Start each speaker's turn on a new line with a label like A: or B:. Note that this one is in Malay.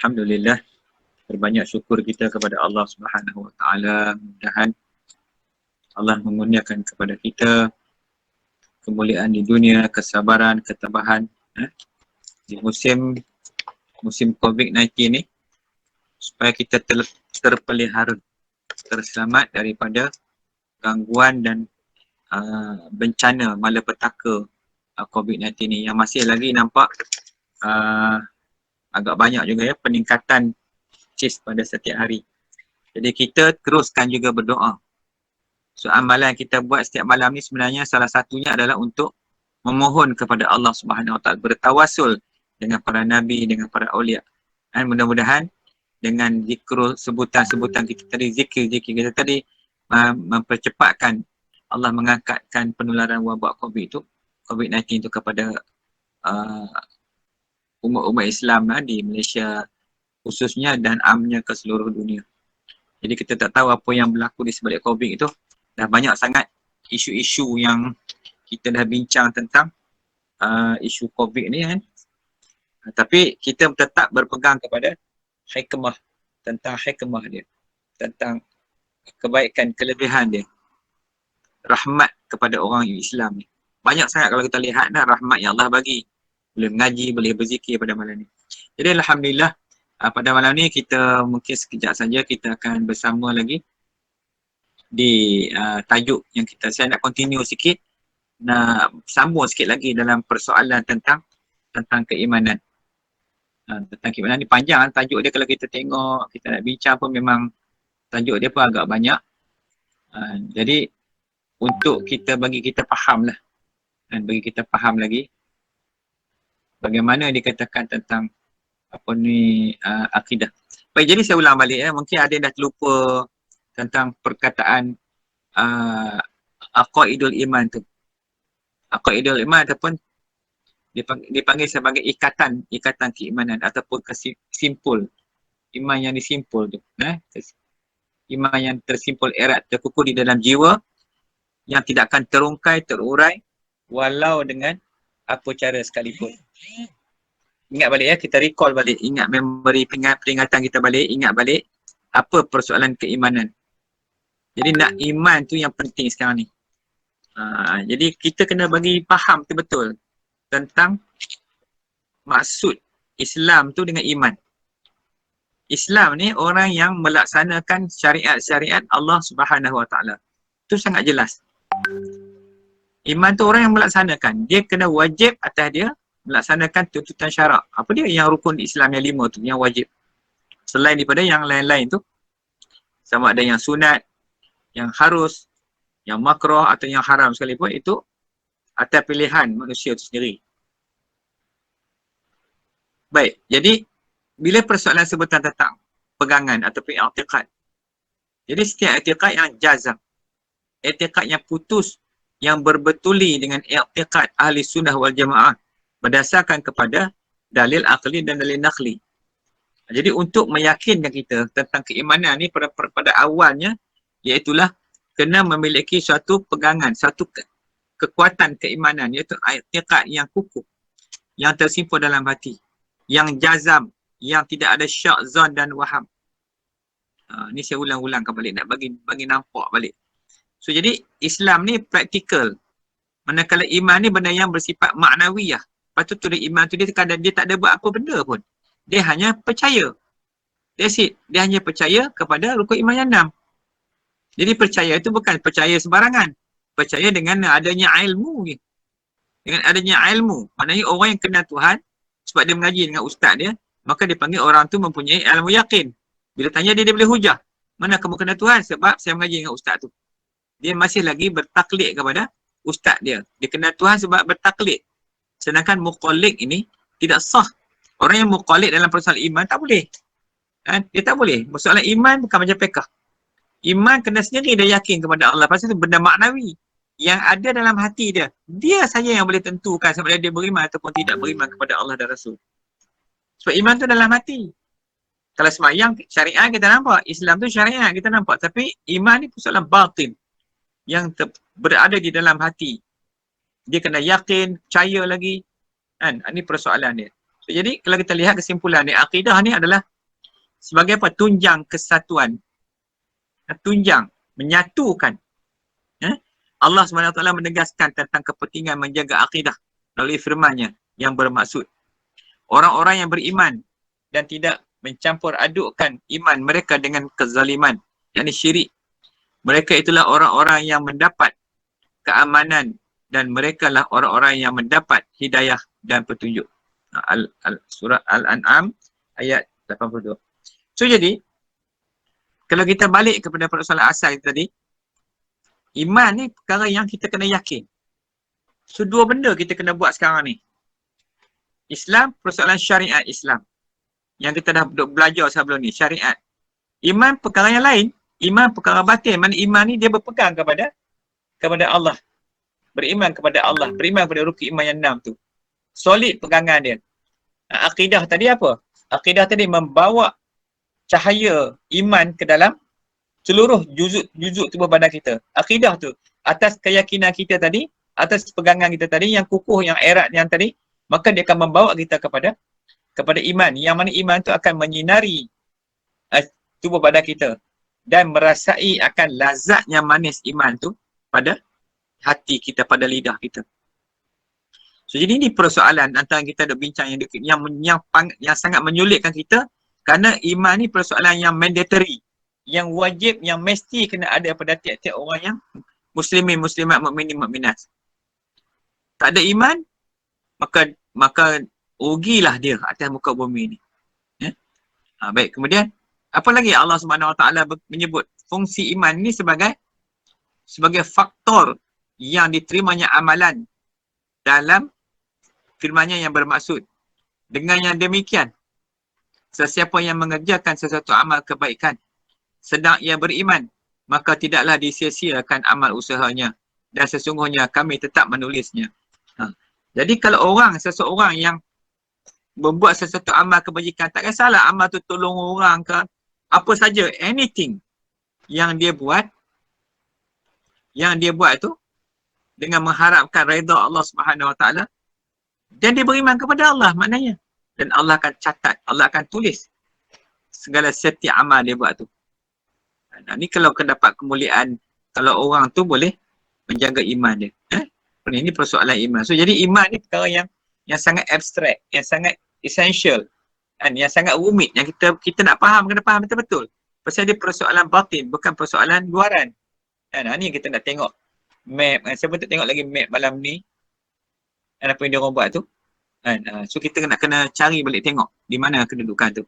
A: Alhamdulillah, berbanyak syukur kita kepada Allah Subhanahu Wa Taala. Mudah-mudahan Allah mengurniakan kepada kita kemuliaan di dunia, kesabaran, ketabahan di musim COVID-19 ni, supaya kita terpelihara, terselamat daripada gangguan dan bencana malapetaka COVID-19 ni yang masih lagi nampak agak banyak juga ya peningkatan kes pada setiap hari. Jadi kita teruskan juga berdoa. So amalan kita buat setiap malam ni sebenarnya salah satunya adalah untuk memohon kepada Allah Subhanahu Wa Taala, bertawasul dengan para nabi, dengan para aulia. Dan mudah-mudahan dengan zikr, sebutan-sebutan kita tadi, zikir-zikir kita tadi mempercepatkan Allah mengangkatkan penularan wabak COVID-19 itu kepada umat-umat Islam di Malaysia khususnya dan amnya ke seluruh dunia. Jadi kita tak tahu apa yang berlaku di sebalik COVID itu. Dah banyak sangat isu-isu yang kita dah bincang tentang isu COVID ni kan. Tapi kita tetap berpegang kepada hikmah, tentang hikmah dia, tentang kebaikan, kelebihan dia, rahmat kepada orang Islam ni. Banyak sangat kalau kita lihat rahmat yang Allah bagi. Boleh mengaji, boleh berzikir pada malam ni. Jadi Alhamdulillah, pada malam ni kita mungkin sekejap saja kita akan bersama lagi di tajuk yang saya nak continue sikit, nak sambung sikit lagi dalam persoalan tentang keimanan. Tentang keimanan ni panjang tajuk dia, kalau kita tengok, kita nak bincang pun memang tajuk dia pun agak banyak. Jadi untuk bagi kita faham lah, dan bagi kita faham lagi bagaimana dikatakan tentang akidah. Baik, jadi saya ulang balik mungkin ada yang dah terlupa tentang perkataan aqaidul iman tu. Aqaidul iman ataupun dipanggil sebagai ikatan keimanan ataupun kesimpul iman yang disimpul tu. Iman yang tersimpul erat, terkukuh di dalam jiwa, yang tidak akan terungkai, terurai walau dengan apa cara sekalipun. Ingat balik kita recall balik, ingat memori peringatan kita balik, ingat balik apa persoalan keimanan. Jadi nak iman tu yang penting sekarang ni. Jadi kita kena bagi faham betul-betul tentang maksud Islam tu dengan iman. Islam ni orang yang melaksanakan syariat-syariat Allah Subhanahu Wa Taala. Itu sangat jelas. Iman tu orang yang melaksanakan. Dia kena wajib atas dia melaksanakan tuntutan syarak. Apa dia yang rukun Islam yang 5 tu, yang wajib. Selain daripada yang lain-lain tu, sama ada yang sunat, yang harus, yang makruh atau yang haram sekalipun, itu atas pilihan manusia itu sendiri. Baik, jadi bila persoalan sebutan tentang pegangan ataupun i'tiqad. Jadi setiap i'tiqad yang jazam, i'tiqad yang putus, yang berbetuli dengan i'tiqad ahli sunnah wal jamaah berdasarkan kepada dalil aqli dan dalil naqli. Jadi untuk meyakinkan kita tentang keimanan ni pada awalnya, iaitulah kena memiliki suatu pegangan, satu kekuatan keimanan, iaitu i'tiqad yang kukuh, yang tersimpul dalam hati, yang jazam, yang tidak ada syak, zon dan waham. Ni saya ulang-ulangkan balik, nak bagi nampak balik. So jadi Islam ni praktikal. Manakala iman ni benda yang bersifat maknawiyah. Lepas tu iman tu dia tak ada buat apa benda pun. Dia hanya percaya. That's it. Dia hanya percaya kepada rukun iman yang 6. Jadi percaya itu bukan percaya sembarangan. Percaya dengan adanya ilmu ni. Dengan adanya ilmu. Maknanya orang yang kenal Tuhan, sebab dia mengaji dengan ustaz dia, maka dia panggil orang tu mempunyai ilmu yakin. Bila tanya dia boleh hujah. Mana kamu kenal Tuhan? Sebab saya mengaji dengan ustaz tu. Dia masih lagi bertaklid kepada ustaz dia. Dia kenal Tuhan sebab bertaklid. Sedangkan muqallid ini tidak sah. Orang yang muqallid dalam persoalan iman tak boleh. Dia tak boleh. Persoalan iman bukan macam fiqh. Iman kena sendiri dia yakin kepada Allah. Pasal itu benda maknawi yang ada dalam hati dia. Dia saja yang boleh tentukan sama ada dia beriman ataupun tidak beriman kepada Allah dan Rasul. Sebab iman tu dalam hati. Kalau sembahyang syariat kita nampak, Islam tu syariat kita nampak. Tapi iman ni persoalan batin yang berada di dalam hati. Dia kena yakin, percaya lagi. Ini persoalan dia. So, jadi kalau kita lihat kesimpulan dia, akidah ni adalah sebagai apa? Tunjang kesatuan, tunjang, menyatukan. Allah SWT menegaskan tentang kepentingan menjaga akidah melalui firman-Nya yang bermaksud orang-orang yang beriman dan tidak mencampur adukkan iman mereka dengan kezaliman, yakni syirik. Mereka itulah orang-orang yang mendapat keamanan dan mereka lah orang-orang yang mendapat hidayah dan petunjuk. Surah Al-An'am ayat 82. So jadi, kalau kita balik kepada persoalan asal tadi, iman ni perkara yang kita kena yakin. So dua benda kita kena buat sekarang ni. Islam, persoalan syariat Islam. Yang kita dah belajar sebelum ni, syariat. Iman perkara yang lain, iman perkara batin. Mana iman ni dia berpegang kepada Allah. Beriman kepada Allah, beriman kepada rukun iman yang 6 tu. Solid pegangan dia. Akidah tadi apa? Akidah tadi membawa cahaya iman ke dalam seluruh juzuk tubuh badan kita. Akidah tu atas keyakinan kita tadi, atas pegangan kita tadi yang kukuh, yang erat yang tadi, maka dia akan membawa kita kepada iman. Yang mana iman tu akan menyinari tubuh badan kita dan merasai akan lazatnya manis iman tu pada hati kita, pada lidah kita. So jadi ni persoalan antara kita ada bincang yang sangat menyulitkan kita, kerana iman ni persoalan yang mandatory, yang wajib, yang mesti kena ada pada tiap-tiap orang yang muslimin, muslimat, mukminin, mukminat. Tak ada iman, maka rugilah dia atas muka bumi ni. Baik, kemudian apa lagi Allah Subhanahu Wa Taala menyebut fungsi iman ni sebagai faktor yang diterimanya amalan dalam firman-Nya yang bermaksud. Dengan yang demikian, sesiapa yang mengerjakan sesuatu amal kebaikan sedang ia beriman, maka tidaklah disia-siakan amal usahanya dan sesungguhnya kami tetap menulisnya. Jadi kalau seseorang yang membuat sesuatu amal kebajikan, tak kisahlah amal tu tolong orang ke, apa saja, anything yang dia buat tu dengan mengharapkan redha Allah Subhanahu Wa Taala, dan dia beriman kepada Allah maknanya. Dan Allah akan catat, Allah akan tulis segala setiap amal dia buat tu. Ni kalau dapat kemuliaan, kalau orang tu boleh menjaga iman dia. Ini persoalan iman. So jadi iman ni perkara yang sangat abstrak, yang sangat essential, yang sangat rumit, yang kita nak faham, kena faham betul-betul. Pasal dia persoalan batin, bukan persoalan luaran. Ni kita nak tengok map. Siapa tak tengok lagi map malam ni? Apa yang dia orang buat tu? So kita kena cari balik tengok di mana kedudukan tu.